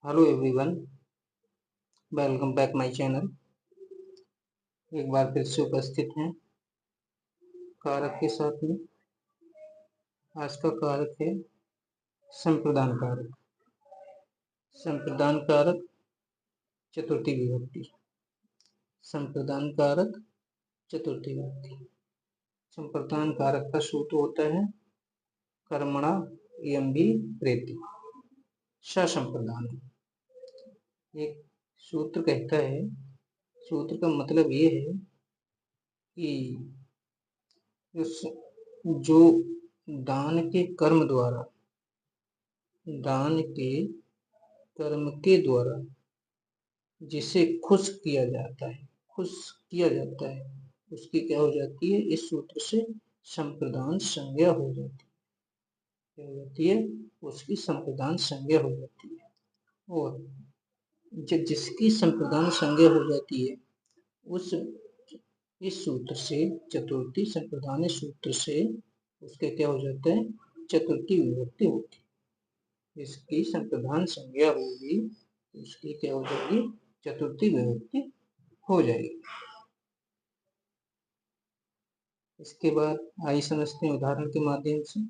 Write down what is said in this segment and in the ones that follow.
Hello everyone, welcome back my channel. एक बार फिर से उपस्थित हैं कारक के साथ में। आज का कारक है संप्रदान कारक। संप्रदान कारक चतुर्थी विभक्ति। संप्रदान कारक चतुर्थी विभक्ति। संप्रदान कारक का सूत्र होता है कर्मणा इयम्बि प्रेति ससंप्रदान। एक सूत्र कहता है, सूत्र का मतलब ये है कि जो दान के कर्म द्वारा जिसे खुश किया जाता है उसकी क्या हो जाती है, इस सूत्र से संप्रदान संज्ञा हो जाती है, उसकी संप्रदान संज्ञा हो जाती है। और जिसकी संप्रदान संज्ञा हो जाती है उस इस सूत्र से, चतुर्थी संप्रदान सूत्र से उसके क्या हो जाता है, चतुर्थी विभक्ति होती है। इसकी संप्रदान संज्ञा होगी, इसकी क्या हो जाएगी, चतुर्थी विभक्ति हो जाएगी। इसके बाद आइए समझते हैं उदाहरण के माध्यम से।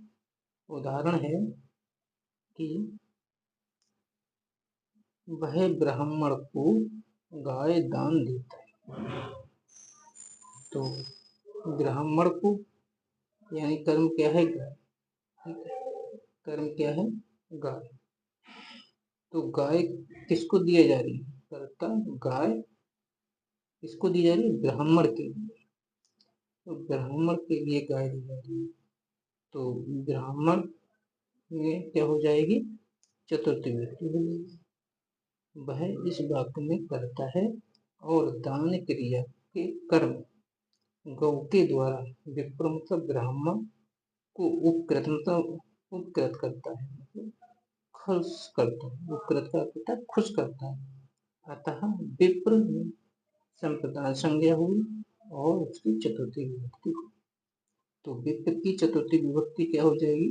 उदाहरण है कि वह ब्राह्मण को गाय दान देता है। तो ब्राह्मण को यानी कर्म क्या है, गाय। कर्म क्या है, गाय। तो गाय किसको दिया जा रही है, कर्ता गाय किसको दी जा रही है, ब्राह्मण के लिए। तो ब्राह्मण के लिए गाय दी जा रही है, तो ब्राह्मण में क्या हो जाएगी, चतुर्थी विभक्ति हो जाएगी। वह इस वाक्य में करता है और दान क्रिया के कर्म गौ के द्वारा विप्र मतलब ब्राह्मण को उपकृत करता है, मतलब खुश करता है। उपकृत का अर्थ है खुश करता है। अतः विप्र में संप्रदान संज्ञा हुई और उसकी चतुर्थी विभक्ति हुई। तो विप्र की चतुर्थी विभक्ति क्या हो जाएगी,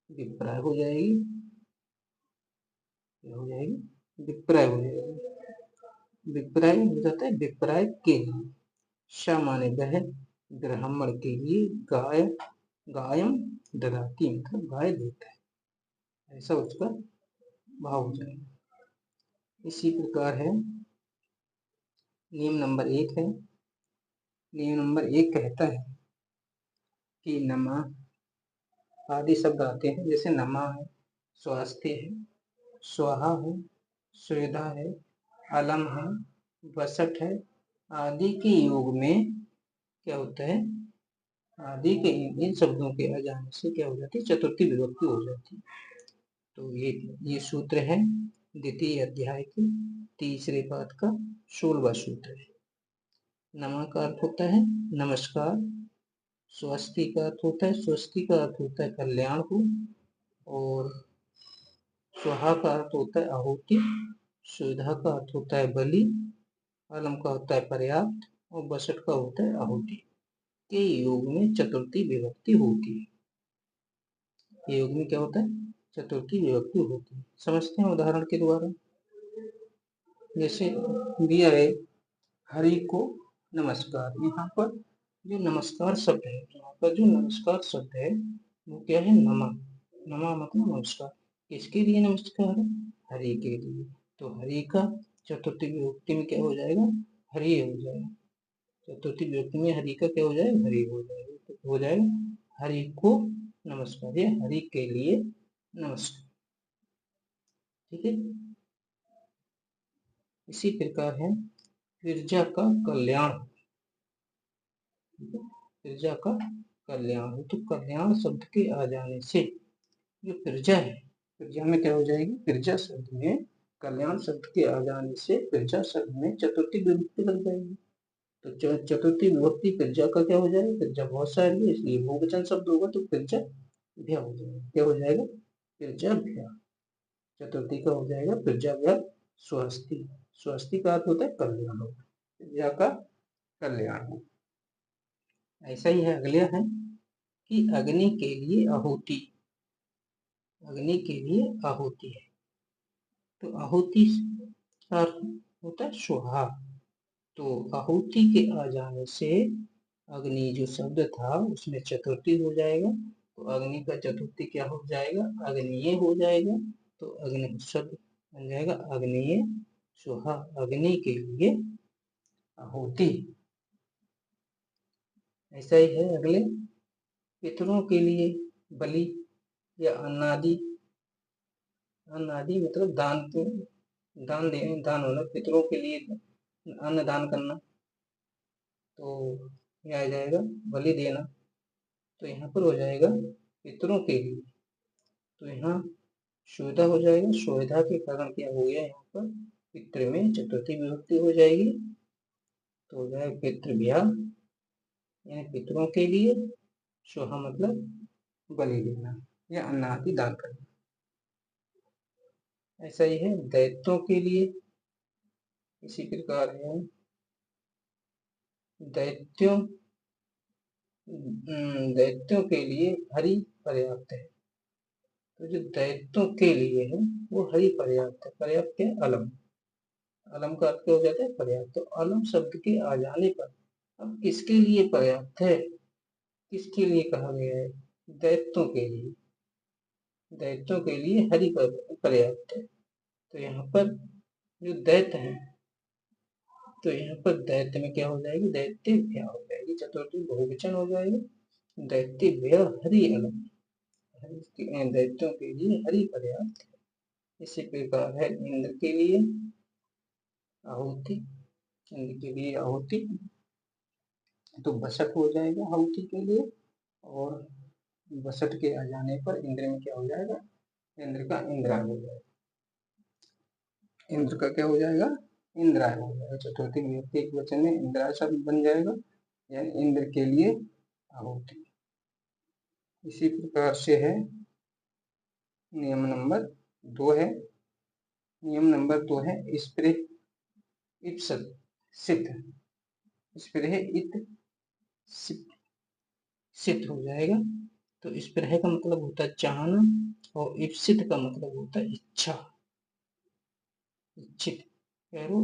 विप्राय हो जाएगी। क्या हो जाएगी, विप्राय हो जाएगी। विप्राय हो जाता है विप्राय के लिए। श माने वह ब्राह्मण के लिए गायम ददाती मतलब गाय देता है, ऐसा उसका भाव हो जाएगा। इसी प्रकार है नियम नंबर 1 है। नियम नंबर 1 कहता है कि नमः आदि शब्द आते हैं, जैसे नमः है, स्वास्थ्य है, स्वाहा है, स्वेदा है, अलम है, वसठ है, आदि के योग में क्या होता है, आदि के इन शब्दों के आ जाने से क्या हो जाती है, चतुर्थी विभक्ति हो जाती है। तो ये सूत्र है द्वितीय अध्याय के तीसरे पाठ का 16वां सूत्र है। नमः का अर्थ होता है नमस्कार, स्वस्ति का अर्थ होता है, स्वस्ति का अर्थ होता है कल्याण को, और स्वाहा का अर्थ होता है आहुति, सुविधा का अर्थ होता है बलि, अलम का होता है पर्याप्त, और बसठ का होता है आहुति। के योग में चतुर्थी विभक्ति होती है। योग में क्या होता है, चतुर्थी विभक्ति होती है। समझते हैं उदाहरण के द्वारा। जैसे दिया है हरि को नमस्कार। यहाँ पर जो नमस्कार शब्द है, यहाँ पर जो नमस्कार शब्द है वो क्या है, नमा। नमा मतलब नमस्कार। किसके लिए नमस्कार है, हरि के लिए। तो हरि का चतुर्थी विभक्ति में क्या हो जाएगा, हरि हो जाएगा। चतुर्थी विभक्ति में हरि का क्या हो जाएगा, हरि हो जाएगा। तो हो जाएगा हरि को नमस्कार या हरि के लिए नमस्कार। ठीक है। इसी प्रकार है प्रजा का कल्याण। प्रजा का कल्याण हो, तो कल्याण शब्द के आ जाने से जो प्रजा है, प्रजा में क्या हो जाएगी, प्रजा शब्द में कल्याण शब्द के आ जाने से प्रजा शब्द में चतुर्थी विभक्ति लग जाएगी। तो चतुर्थी विभक्ति प्रजा का क्या हो जाएगा, प्रजा बहुत सारी है इसलिए बहुवचन शब्द होगा, तो प्रजा भ्या हो जाएगा। क्या हो जाएगा, प्रजा भ्या। चतुर्थी का हो जाएगा प्रजा भ्या स्वस्ति। स्वस्ति का अर्थ होता है कल्याण हो, प्रजा का कल्याण हो। ऐसा ही है अगले है कि अग्नि के लिए आहुति। अग्नि के लिए आहुति है। तो आहुति का अर्थ होता है स्वाहा। तो आहुति के आ जाने से अग्नि जो शब्द था उसमें चतुर्थी हो जाएगा। तो अग्नि का चतुर्थी क्या हो जाएगा? अग्निय हो जाएगा। तो अग्नि शब्द बन जाएगा अग्निय स्वाहा, अग्नि के लिए आहुति। ऐसा ही है अगले, पितरों के लिए बलि या अन्नादि। अन्नादि मतलब दान के, दान देने, दान होना, पितरों के लिए अन्न दान करना। तो यह आ जाएगा बलि देना। तो यहाँ पर हो जाएगा पितरों के लिए। तो यहाँ सुविधा हो जाएगा, सुविधा के कारण क्या हो गया, यहाँ पर पितृ में चतुर्थी विभक्ति हो जाएगी। तो हो जाएगा पितृभ्या, यानी पितरों के लिए, सोहा मतलब बलि देना या अन्नादि दान करना। ऐसा ही है दैत्यों के लिए, इसी प्रकार है दैत्यों, दैत्यों के लिए हरि पर्याप्त है। तो जो दैत्यों के लिए है वो हरि पर्याप्त है। पर्याप्त है अलम, अलम का अर्थ क्या हो जाता है? पर्याप्त। तो अलम शब्द के आ जाने पर अब किसके लिए पर्याप्त है, किसके लिए कहा गया है? दैत्यों के लिए, दैत्यों के लिए हरि पर्याप्त है। तो यहाँ पर जो दैत्य है, तो यहाँ पर दैत्य में क्या हो जाएगी? दैत्य भ्या हो जाएगी, चतुर्थी बहुवचन हो जाएगी। दैत्य भ्या हरि अलम, दैत्यों के लिए हरि पर्याप्त है। इसी प्रकार है इंद्र के लिए आहुति, इंद्र के लिए आहुति तो बसठ हो जाएगा आहुति के लिए। और बसठ के आ जाने पर इंद्र में क्या हो जाएगा? इंद्र का इंद्राय हो जाएगा। इंद्र का क्या हो जाएगा? इंद्राय हो जाएगा। चतुर्थी विभक्ति एक वचन में इंद्राय शब्द बन जाएगा, यानी इंद्र के लिए आहुति। इसी प्रकार से है नियम नंबर 2 है, नियम नंबर 2 है स्प्रे इप्सत सिद्ध, स्प्रे इत सिद्ध हो जाएगा। तो स्प्रे का मतलब होता है चाहना और इप्सित का मतलब होता है इच्छा, इच्छित। करो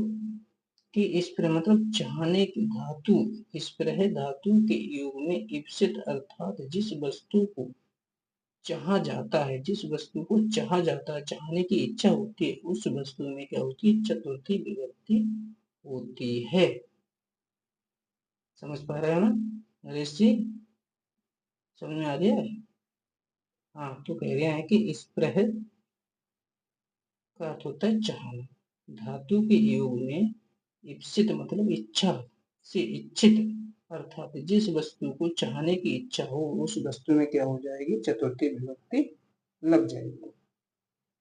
कि स्प्रे मतलब चाहने की धातु, स्प्रे धातु के योग में इप्सित अर्थात जिस वस्तु को चाहा जाता है, जिस वस्तु को चाहा जाता है, चाहने की इच्छा होती है, उस वस्तु में क्या होती है? चतुर्थी विभक्ति होती है। समझ पा रहे हो ना नरेश जी? समझ में आ गया है? हाँ, तो कह रहे हैं कि स्प्रेह का अर्थ होता है चाहना, धातु के योग में इप्सित मतलब इच्छा से इच्छित अर्थात जिस वस्तु को चाहने की इच्छा हो, उस वस्तु में क्या हो जाएगी? चतुर्थी विभक्ति लग जाएगी।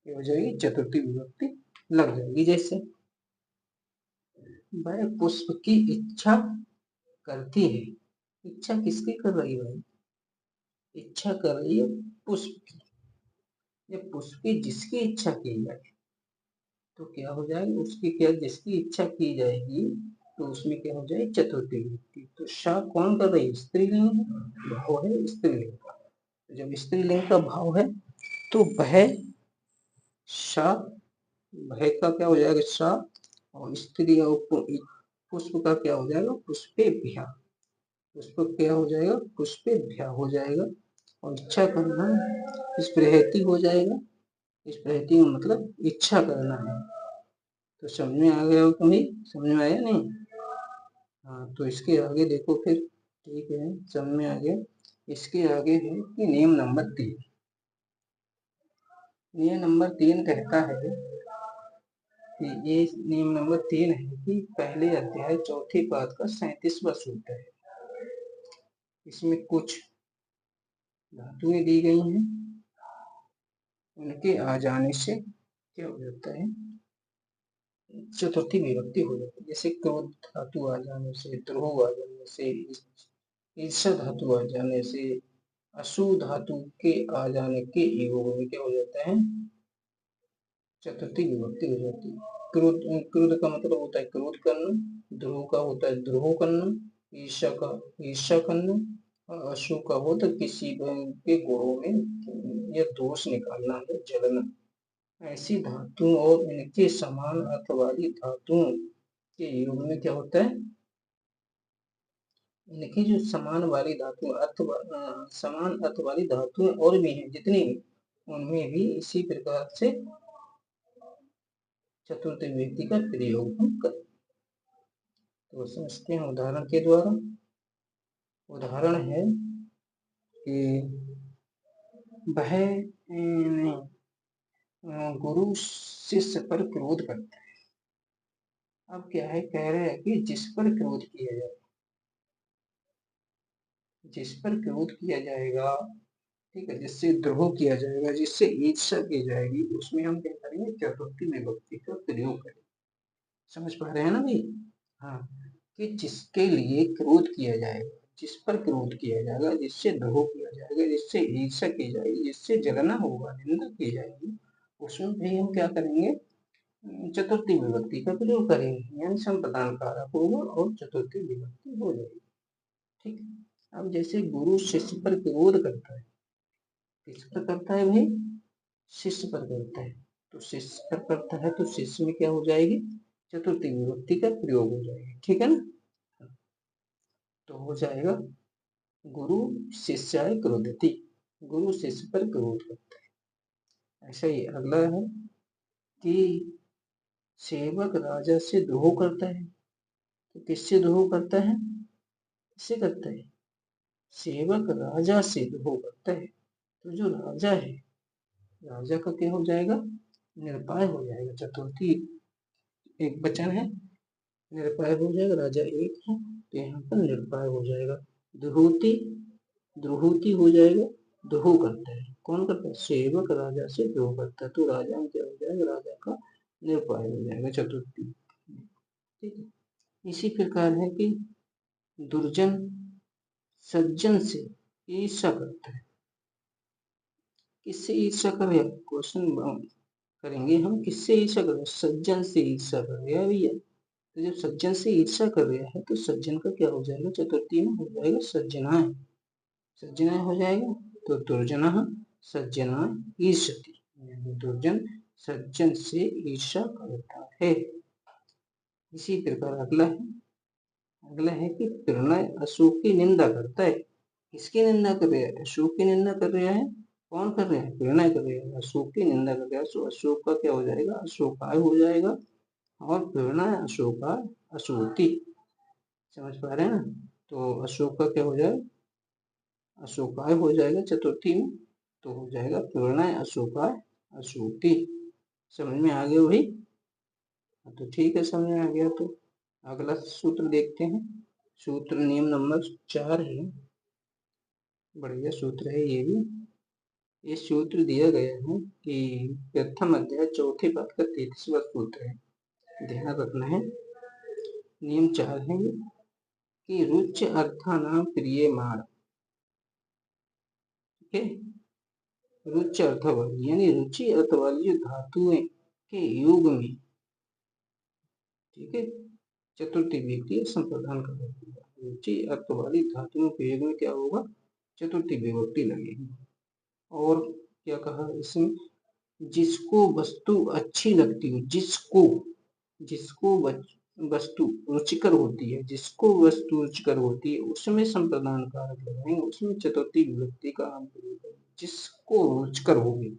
क्या हो जाएगी? चतुर्थी विभक्ति लग जाएगी। जैसे वह पुष्प की इच्छा करती है, इच्छा किसकी कर रही है भाई? इच्छा कर रही है पुष्प की। ये पुष्प की जिसकी इच्छा की जाए तो क्या हो जाएगा? उसकी क्या, जिसकी इच्छा की जाएगी तो उसमें क्या हो जाएगी? चतुर्थी विभक्ति। तो श कौन कर रही है? स्त्रीलिंग भाव है स्त्रीलिंग का। जब स्त्रीलिंग का भाव है तो वह श, भय का क्या हो जाएगा? श, और स्त्री और पुष्प का क्या हो जाएगा? पुष्पेभ्या, पुष्प क्या हो जाएगा? पुष्पेभ्या हो जाएगा। और इच्छा करना स्पृहति हो जाएगा। स्पृहति मतलब इच्छा करना है। तो समझ में आ गया हो तुम्हें? समझ में आया नहीं? हाँ, तो इसके आगे देखो फिर। ठीक है, समझ में आ गया। इसके आगे है कि नियम नंबर 3। नियम नंबर 3 कहता है कि ये नियम नंबर 3 है कि पहले अध्याय चौथी पाद का 37वां सूत्र है। इसमें कुछ धातुएं दी गई हैं, उनके आ जाने से क्या हो जाता है? चतुर्थी विभक्ति हो जाती है। जैसे क्रोध धातु आ जाने से, द्रोह आ जाने से, ईर्षा धातु आ जाने से, अशु धातु के आ जाने के योग में क्या हो जाता है? चतुर्थी विभक्ति हो जाती है। क्रोध, क्रोध का मतलब होता है क्रोध करना, द्रोह का होता है द्रोह करना, ईर्षा का ईर्षा करना, और अशु का होता है किसी के गुणों में या दोष निकालना या जलना। ऐसी धातुओं और इनके समान अर्थ वाली धातुओं के योग में क्या होता है, इनकी जो समान वाली धातु समान अर्थ वाली धातुएं और भी हैं जितनी भी, उनमें भी इसी प्रकार से चतुर्थ व्यक्ति का प्रयोग हम करें। तो समझते हैं उदाहरण के द्वारा। उदाहरण है कि वह गुरु शिष्य पर क्रोध करता है। अब क्या है, कह रहे हैं कि जिस पर क्रोध किया जाए, जिस पर क्रोध किया जाएगा, ठीक है, जिससे द्रोह किया जाएगा, जिससे ईर्ष्या की जाएगी, उसमें हम क्या करेंगे, चतुर्थी विभक्ति का प्रयोग करेंगे। समझ पा रहे हैं ना भाई? हाँ, कि जिसके लिए क्रोध किया जाएगा, जिस पर क्रोध किया जाएगा, जिससे द्रोह किया जाएगा, जिससे ईर्ष्या की जाएगी, जिससे जलना होगा, निंदा की जाएगी, उसमें भी हम क्या करेंगे, चतुर्थी विभक्ति का प्रयोग करेंगे, यानी संप्रदान कारक होगा और चतुर्थी विभक्ति हो जाएगी। ठीक है। अब जैसे गुरु शिष्य पर क्रोध करता है, किस पर करता है भाई, शिष्य पर करता है, तो शिष्य पर करता है तो शिष्य में क्या हो जाएगी, चतुर्थी विभक्ति का प्रयोग हो जाएगा। ठीक है ना? तो हो जाएगा गुरु शिष्याय क्रोधति, गुरु शिष्य पर क्रोध करता है। ऐसा ही अगला है कि सेवक राजा से द्रोह करता है, तो किससे द्रोह करता है, किससे करता है, सेवक राजा से द्रोह करता है, तो जो राजा है, राजा का क्या हो जाएगा, निरपाय हो जाएगा। चतुर्थी एक वचन है, निरपाय हो जाएगा, राजा एक है तो यहाँ पर निरपाय हो जाएगा। द्रोहोति, द्रोहोति हो जाएगा, द्रोह करता है, कौन करता है, सेवक राजा से द्रोह करता है, तो राजा में क्या हो जाएगा, राजा का निरपाय हो जाएगा चतुर्थी। ठीक है। इसी प्रकार है कि दुर्जन सज्जन से ईर्ष्या करता है, किससे ईर्ष्या कर रहे हैं, क्वेश्चन करेंगे हम, किससे ईर्ष्या कर रहे हैं, सज्जन से ईर्ष्या कर रहे हैं भैया। तो जब सज्जन से ईर्ष्या कर रहा है तो सज्जन का क्या हो जाएगा, चतुर्थी में हो जाएगा सज्जनाय, सज्जनाय हो जाएगा। तो दुर्जनः सज्जनाय ईर्ष्यति, दुर्जन सज्जन से ईर्ष्या करता है। इसी प्रकार अगला है, अगला है कि प्रणय अशोक की निंदा करता है, किसकी निंदा कर रहा है, अशोक की निंदा कर रहा है, कौन कर रहे हैं, प्रणय कर रहे हैं, अशोक की निंदा कर रहा है, तो अशोक का क्या हो जाएगा, अशोकाय हो जाएगा, और प्रणय अशोकाय अशोति। समझ पा रहे हैं ना? तो अशोक का क्या हो जाएगा, अशोकाय हो जाएगा चतुर्थी में, तो हो जाएगा प्रणय अशोकाय अशोति। समझ में आ गया भाई? तो ठीक है, समझ में आ गया। तो अगला सूत्र देखते हैं, सूत्र नियम नंबर 4 है, बढ़िया सूत्र है ये भी। ये सूत्र दिया गया है कि प्रथम अध्याय चौथे पद का 33वां सूत्र है, ध्यान रखना है। नियम 4 है कि रुच अर्थानाम प्रियमाण, ठीक है, रुच अर्थ वाली यानी रुचि अर्थ वाली जो धातुएं के योग में, ठीक है, चतुर्थी विभक्ति संप्रदान कर देती है। रुचि अर्थ वाली धातुओं के योग में क्या होगा, चतुर्थी विभक्ति लगेगी। और क्या कहा इसमें, जिसको वस्तु अच्छी लगती हो, जिसको, जिसको वस्तु रुचिकर होती है, जिसको वस्तु रुचिकर होती है उसमें संप्रदान कारक लगाएंगे, उसमें चतुर्थी विभक्ति का नाम प्रयोग करेंगे, जिसको रुचिकर होगी।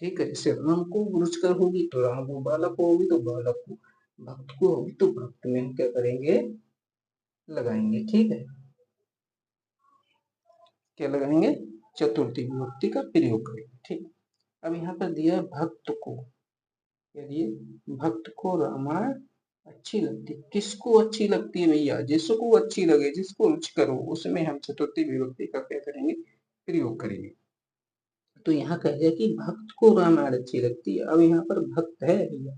ठीक है, जैसे राम को रुचिकर होगी तो राम को, बालक को होगी तो बालक को, भक्त को होगी तो भक्त में हम क्या करेंगे, लगाएंगे। ठीक है, क्या लगाएंगे, चतुर्थी विभक्ति का प्रयोग करेंगे। ठीक, अब यहाँ पर दिया भक्त को, यदि भक्त को रामायण अच्छी लगती, किसको अच्छी लगती है भैया, जिसको अच्छी लगे, जिसको रुचिकर हो, उसमें हम चतुर्थी विभक्ति का क्या करेंगे, प्रयोग करेंगे। तो यहाँ कह दिया कि भक्त को रामायण अच्छी लगती है। अब यहाँ पर भक्त है भैया,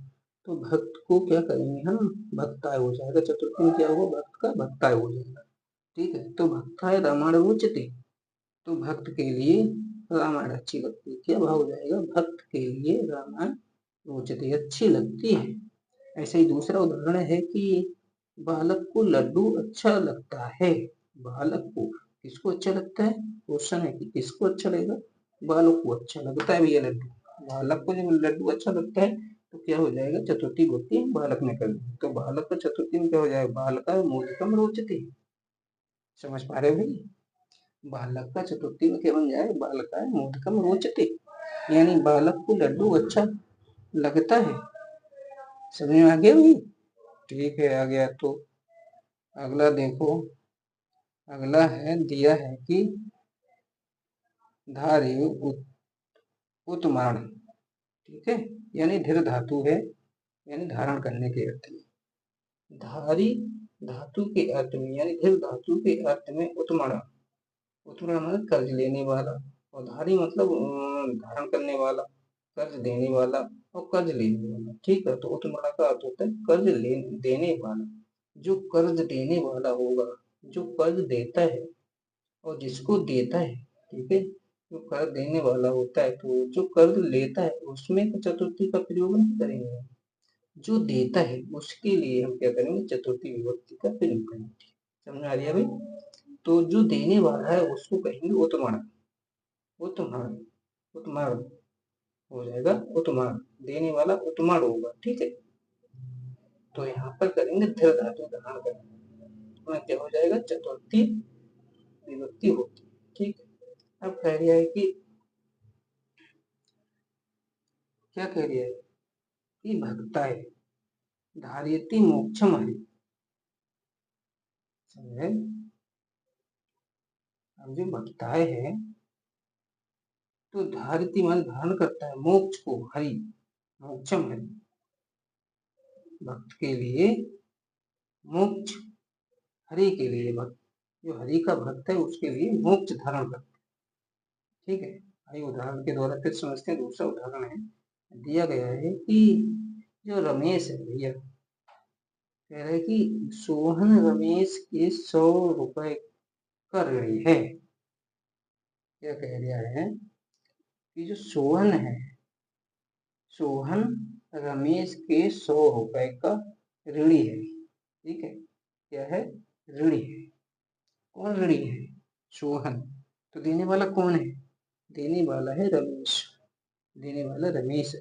तो भक्त को क्या करेंगे हम, भक्ताय हो जाएगा, चतुर्थी में क्या होगा, भक्त का भक्ताय हो जाएगा। ठीक है, तो भक्ताय रामायण उच्यते, तो भक्त के लिए रामायण अच्छी लगती है, क्या भाव हो जाएगा, भक्त के लिए रामायण रोचते अच्छी लगती है। ऐसे ही दूसरा उदाहरण है कि बालक को लड्डू अच्छा लगता है, बालक को किसको अच्छा लगता है, क्वेश्चन है कि किसको अच्छा लगेगा, बालक को अच्छा लगता है भैया लड्डू, बालक को जब लड्डू अच्छा लगता है तो क्या हो जाएगा, चतुर्थी विभक्ति बालक में कर दी, तो बालक का चतुर्थी में क्या हो जाएगा, बालका मोदकम रोचते। समझ पा रहे हो भाई, बालक का चतुर्थी में क्या बन जाएगा, बालका मोदकम रोचते, यानी बालक को लड्डू अच्छा लगता है। समझ में आ गया भाई, ठीक है आ गया। तो अगला देखो, अगला है दिया है कि धारे उत्तमारण, ठीक है, यानी धीर धातु है, यानी धारण करने के अर्थ में। धारी धातु के अर्थ में यानी धीर धातु के अर्थ में उत्तमारण, उत्तमारण मतलब कर्ज लेने वाला, और धारी मतलब धारण करने वाला, कर्ज देने वाला और कर्ज लेने वाला, ठीक है। तो उत्तमारण का अर्थ होता है कर्ज देने वाला, जो कर्ज देने वाला होगा, जो कर्ज देता है और जिसको देता है, ठीक है, जो कर्ज देने वाला होता है, तो जो कर्ज लेता है उसमें चतुर्थी का प्रयोग नहीं करेंगे, जो देता है उसके लिए हम क्या करेंगे, चतुर्थी विभक्ति का प्रयोग करेंगे। समझ आ रही है भाई, तो जो देने वाला है उसको कहेंगे उत्तमाण, उत्तमाण, उत्तमाण हो जाएगा, उत्तमाण, देने वाला उत्तमाण होगा, ठीक है। तो यहाँ पर करेंगे धीर धातु धारण करेंगे, तो क्या हो जाएगा, चतुर्थी विभक्ति होती, ठीक। अब कह रहा है कि क्या कह रहा है कि भक्ताय धारयति मोक्षम हरि, समझे। अब जो भक्ताय है तो धारयति मान धारण करता है मोक्ष को, हरि मोक्षम हरि, भक्त के लिए मोक्ष, हरि के लिए, भक्त जो हरि का भक्त है उसके लिए मोक्ष धारण करता है, ठीक है। आइए उदाहरण के द्वारा फिर समझते हैं। दूसरा उदाहरण है, दिया गया है कि जो रमेश है भैया, कह रहे हैं कि सोहन रमेश के 100 रुपए का ऋणी है। क्या कह रहा है कि जो सोहन है, सोहन रमेश के 100 रुपए का ऋणी है, ठीक है, क्या है, ऋणी है। कौन ऋणी है, सोहन, तो देने वाला कौन है, देने वाला है रमेश, देने वाला रमेश है,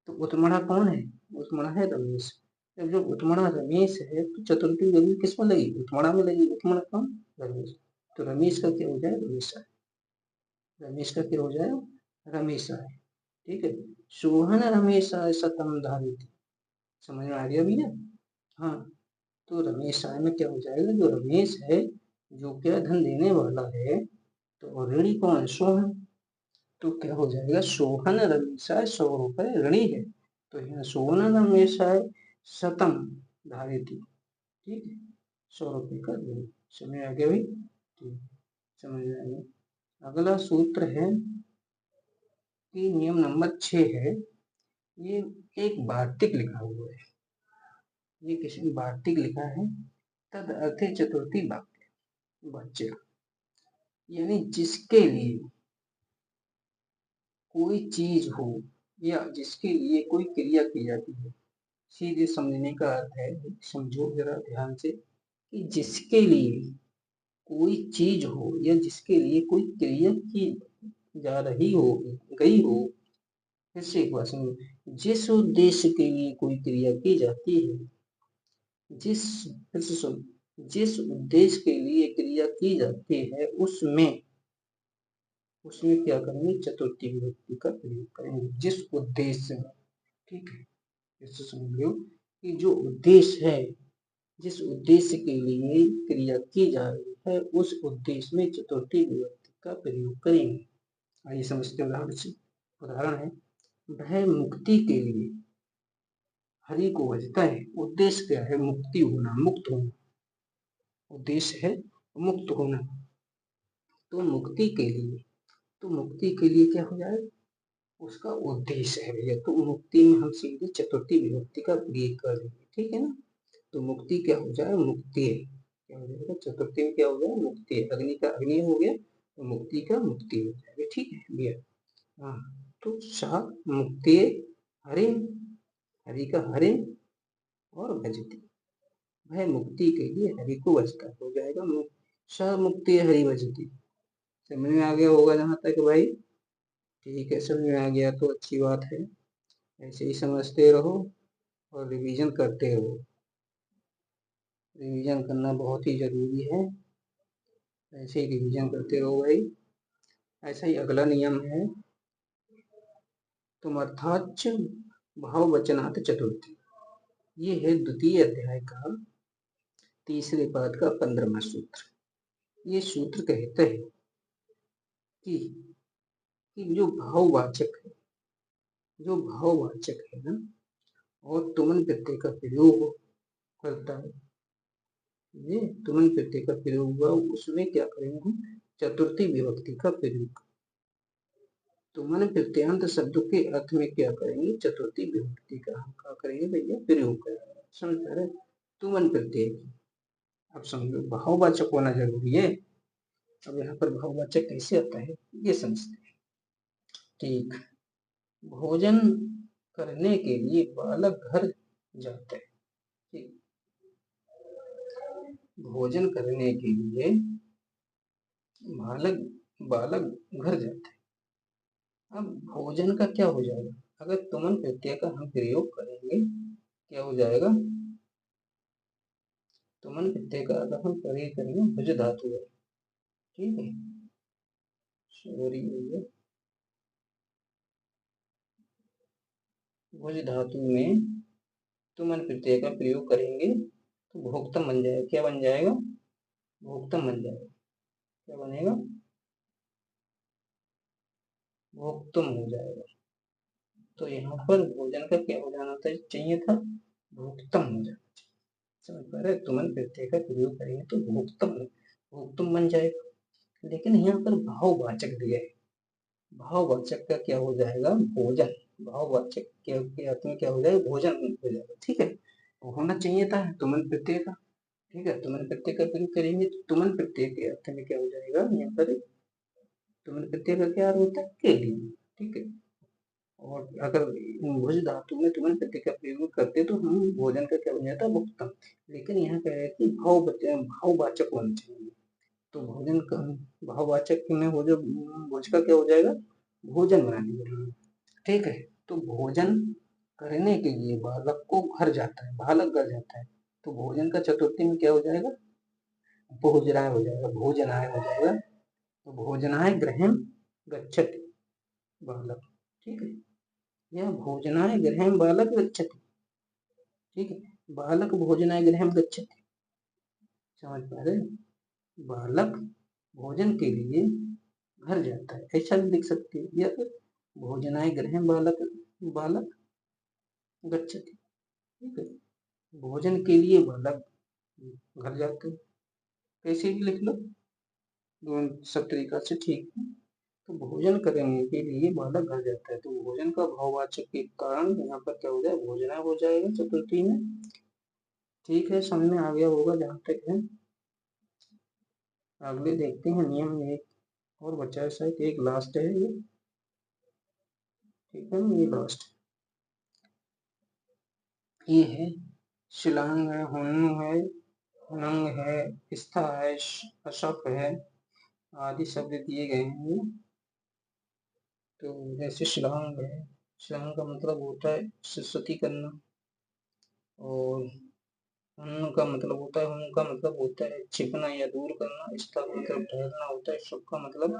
तो उत्तमड़ा कौन है, उत्तमड़ा है रमेश। जब जो उत्तमड़ा रमेश है तो चतुर्थी विभक्ति किस में लगी, उत्तमड़ा में लगी, उत्तमड़ा कौन, रमेश, तो रमेश का क्या हो जाए, रमेशा, रमेश का क्या हो जाए, रमेशा है, ठीक है। सोहन रमेशा सतम धारित, समझ में आ गया भैया, हाँ। तो रमेश आय में क्या हो जाएगा, जो रमेश है जो क्या धन देने वाला है, तो ऋणी कौन है, सोहन, तो क्या हो जाएगा, सोहन रमेशाय 100 रुपए ऋणी है, तो यहाँ सोहन रमेशाय शतम धारित, ठीक है, 100 रुपए का ऋणी। समझ में आ गया भाई, ठीक, समझ में आ गया। अगला सूत्र है कि नियम नंबर 6 है, ये एक वार्तिक लिखा हुआ है, ये किसी ने वार्तिक लिखा है, तद अर्थे चतुर्थी वाक्य बच्चे, यानी जिसके लिए कोई चीज हो या जिसके लिए कोई क्रिया की जाती है, सीधे समझने का अर्थ है, समझो जरा ध्यान से, कि जिसके लिए कोई चीज हो या जिसके लिए कोई क्रिया की जा रही हो, गई हो, फिर से एक बार सुनो, जिस उद्देश्य के लिए कोई क्रिया की जाती है, जिस, फिर से सुन, जिस उद्देश्य के लिए क्रिया की जाती है उसमें, उसमें क्या करेंगे, चतुर्थी विभक्ति का प्रयोग करेंगे, जिस उद्देश्य में, ठीक है। जैसे समझ लो कि जो उद्देश्य है, जिस उद्देश्य के लिए क्रिया की जा रही है उस उद्देश्य में चतुर्थी विभक्ति का प्रयोग करेंगे। आइए समझते हैं उदाहरण से। उदाहरण है, वह मुक्ति के लिए हरि को भजता है, उद्देश्य क्या है, मुक्ति होना, मुक्त होना, उद्देश्य है मुक्त होना, तो मुक्ति के लिए, तो मुक्ति के लिए क्या हो जाए, उसका उद्देश्य है भैया, तो मुक्ति में हम सीधे चतुर्थी विभक्ति का प्रयोग कर देंगे, ठीक है ना। तो मुक्ति क्या हो जाए, मुक्ति है, क्या हो जाएगा, चतुर्थी में क्या हो जाए, मुक्ति है, अग्नि का अग्नि हो गया, तो मुक्ति का मुक्ति हो जाएगा, ठीक है भैया, हाँ। तो सा मुक्ति हरि, हरि का हरि और भजती, वह मुक्ति के लिए हरि को भजता हो जाएगा, स मुक्ति हरि भजती। समझ में आ गया होगा जहां तक भाई, ठीक है, समझ में आ गया तो अच्छी बात है। ऐसे ही समझते रहो और रिवीजन करते रहो। रिवीजन करना बहुत ही जरूरी है। ऐसे ही रिवीजन करते रहो भाई। ऐसा ही अगला नियम है, तुम अर्थाच भाववचनात् चतुर्थी। ये है द्वितीय अध्याय का तीसरे पाद का 15वां सूत्र। ये सूत्र कहते हैं कि जो भाववाचक है, जो भाववाचक है ना, और तुमन प्रत्यय का प्रयोग करता है, ये तुमन प्रत्यय का प्रयोग हुआ, उसमें क्या करेंगे, चतुर्थी विभक्ति का प्रयोग। तुमन प्रत्यांत शब्द के अर्थ में क्या करेंगे, चतुर्थी विभक्ति का हम क्या करेंगे भैया, प्रयोग करेंगे। समझ रहे, तुमन प्रत्यय। अब समझो भाववाचक होना जरूरी है। अब यहाँ पर भाववाचक कैसे आता है ये समझते हैं। ठीक, भोजन करने के लिए बालक घर जाता है। ठीक, भोजन करने के लिए बालक बालक घर जाता है। अब भोजन का क्या हो जाएगा, अगर तुमन प्रत्यय का हम प्रयोग करेंगे, क्या हो जाएगा, तुमन प्रत्यय का अगर हम प्रयोग करेंगे भुज धातु है। ठीक है, सॉरी भैया, भुज धातु में तुमन प्रत्यय का प्रयोग करेंगे तो भोक्तम बन जाएगा। क्या बन जाएगा, भोक्तम बन जाएगा। क्या बनेगा, भोक्तम हो जाएगा। तो यहाँ पर भोजन का क्या हो जाना चाहिए था, भोक्तम हो जाना चाहिए। समझ पा रहे, तुमन प्रत्यय का प्रयोग करेंगे तो भोक्तम भोक्तम बन जाएगा। लेकिन यहाँ पर भाववाचक दिया है, भाववाचक का क्या हो जाएगा, भोजन। भाववाचक के अर्थ में क्या हो जाएगा, भोजन हो जाएगा। ठीक है, होना चाहिए था तुमन प्रत्यय का। ठीक है, तुमन प्रत्यय का प्रयोग करेंगे तो तुमन प्रत्यय के अर्थ में क्या हो जाएगा, यहाँ पर तुमन प्रत्यय का क्या अर्थ होता है, के लिए। ठीक है, और अगर भुज धातु में तुमन प्रत्यय का प्रयोग करते तो हम भोजन का क्या हो जाता, भुक्तम। लेकिन यहाँ कह रहे कि भाववाचक होना चाहिए, तो भोजन का भाववाचक में हो जो भोज का क्या हो जाएगा, भोजन बना दिया। ठीक है, तो भोजन करने के लिए बालक को घर जाता है, बालक घर जाता है, तो भोजन का चतुर्थी में क्या हो जाएगा, भोजनाय हो जाएगा, भोजनाय हो जाएगा। तो भोजनाय गृहम गच्छति बालक। ठीक है, यह भोजनाय गृहम बालक गच्छति। ठीक है, बालक भोजनाय गृहम गच्छति। समझ पा रहे, बालक भोजन के लिए घर जाता है, ऐसा भी लिख सकते हैं, या फिर भोजनाय गृहम बालक बालक गच्छति। ठीक है, भोजन के लिए बालक घर जाते हैं, कैसे भी लिख लो, दोनों सब तरीका से ठीक है। तो भोजन करने के लिए बालक घर जाता है, तो भोजन का भाववाचक के कारण यहाँ पर क्या हो जाए, भोजना हो जाएगा चतुर्थी में। ठीक है, समझ में आ गया होगा जहाँ तक है। अगले देखते हैं नियम में, एक और बचा है शायद, एक लास्ट है ये। ठीक है, ये लास्ट ये है, शिलांग है, हुन है, हुनंग है, स्था है, अशफ है, आदि शब्द दिए गए हैं। तो जैसे शिलांग है, शिलांग का मतलब होता है सरस्वती करना, और उनका मतलब होता है, उनका मतलब होता है छिपना या दूर करना, इसका मतलब ठहरना होता है, शुभ का मतलब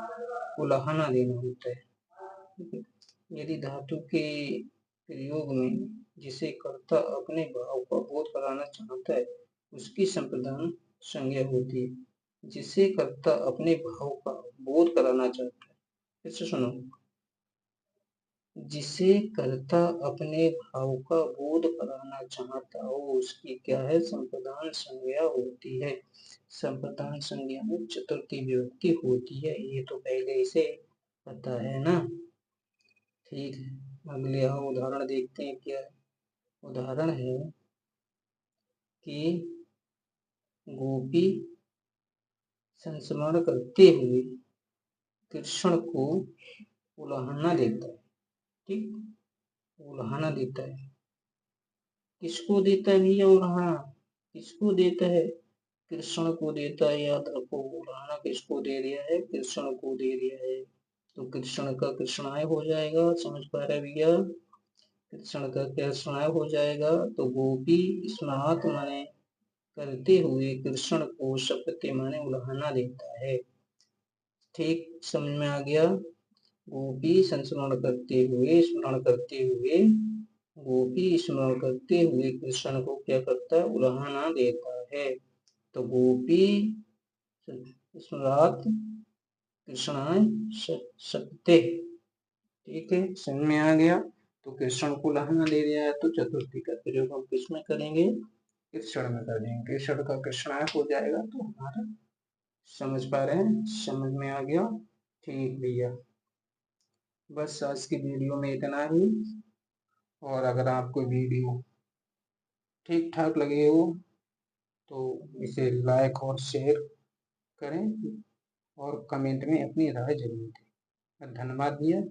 उलाहना देना होता है। यदि धातु के प्रयोग में जिसे कर्ता अपने भाव का बोध कराना चाहता है उसकी संप्रदान संज्ञा होती है। जिसे कर्ता अपने भाव का बोध कराना चाहता है, फिर से सुनो, जिसे कर्ता अपने भाव का बोध कराना चाहता हो उसकी क्या है, संप्रदान संज्ञा होती है। संप्रदान संज्ञा में चतुर्थी विभक्ति होती है, ये तो पहले से पता है ना। ठीक है, अगले आओ उदाहरण देखते हैं। क्या उदाहरण है कि गोपी संस्मरण करते हुए कृष्ण को उलाहना देता है। ठीक, उलाहना देता है, किसको देता है भैया उलाहना, किसको देता है, कृष्ण को देता है। याद रखो, उलाहना किसको दे दिया है, कृष्ण को दे दिया है। तो कृष्ण का कृष्णाय हो जाएगा, समझ पा रहे भैया। कृष्ण का कृष्णाय हो जाएगा। तो गोपी स्नात माने करते हुए कृष्ण को शपथ माने उल्हाना देता है। ठीक समझ में आ गया। गोपी संस्मरण करते हुए, स्मरण करते हुए, गोपी स्मरण करते हुए कृष्ण को क्या करता है, उल्हाना देता है। तो गोपी स्मरात कृष्णाय शक्ते। ठीक है, समझ में आ गया। तो कृष्ण को उल्हाना दे दिया है, तो चतुर्थी का प्रयोग हम किसमें करेंगे, कृष्ण में कर देंगे। कृष्ण का कृष्णाय हो जाएगा। तो हमारा समझ पा रहे हैं, समझ में आ गया। ठीक भैया, बस आज की वीडियो में इतना ही। और अगर आपको वीडियो ठीक ठाक लगे हो तो इसे लाइक और शेयर करें और कमेंट में अपनी राय जरूर दें। धन्यवाद भैया।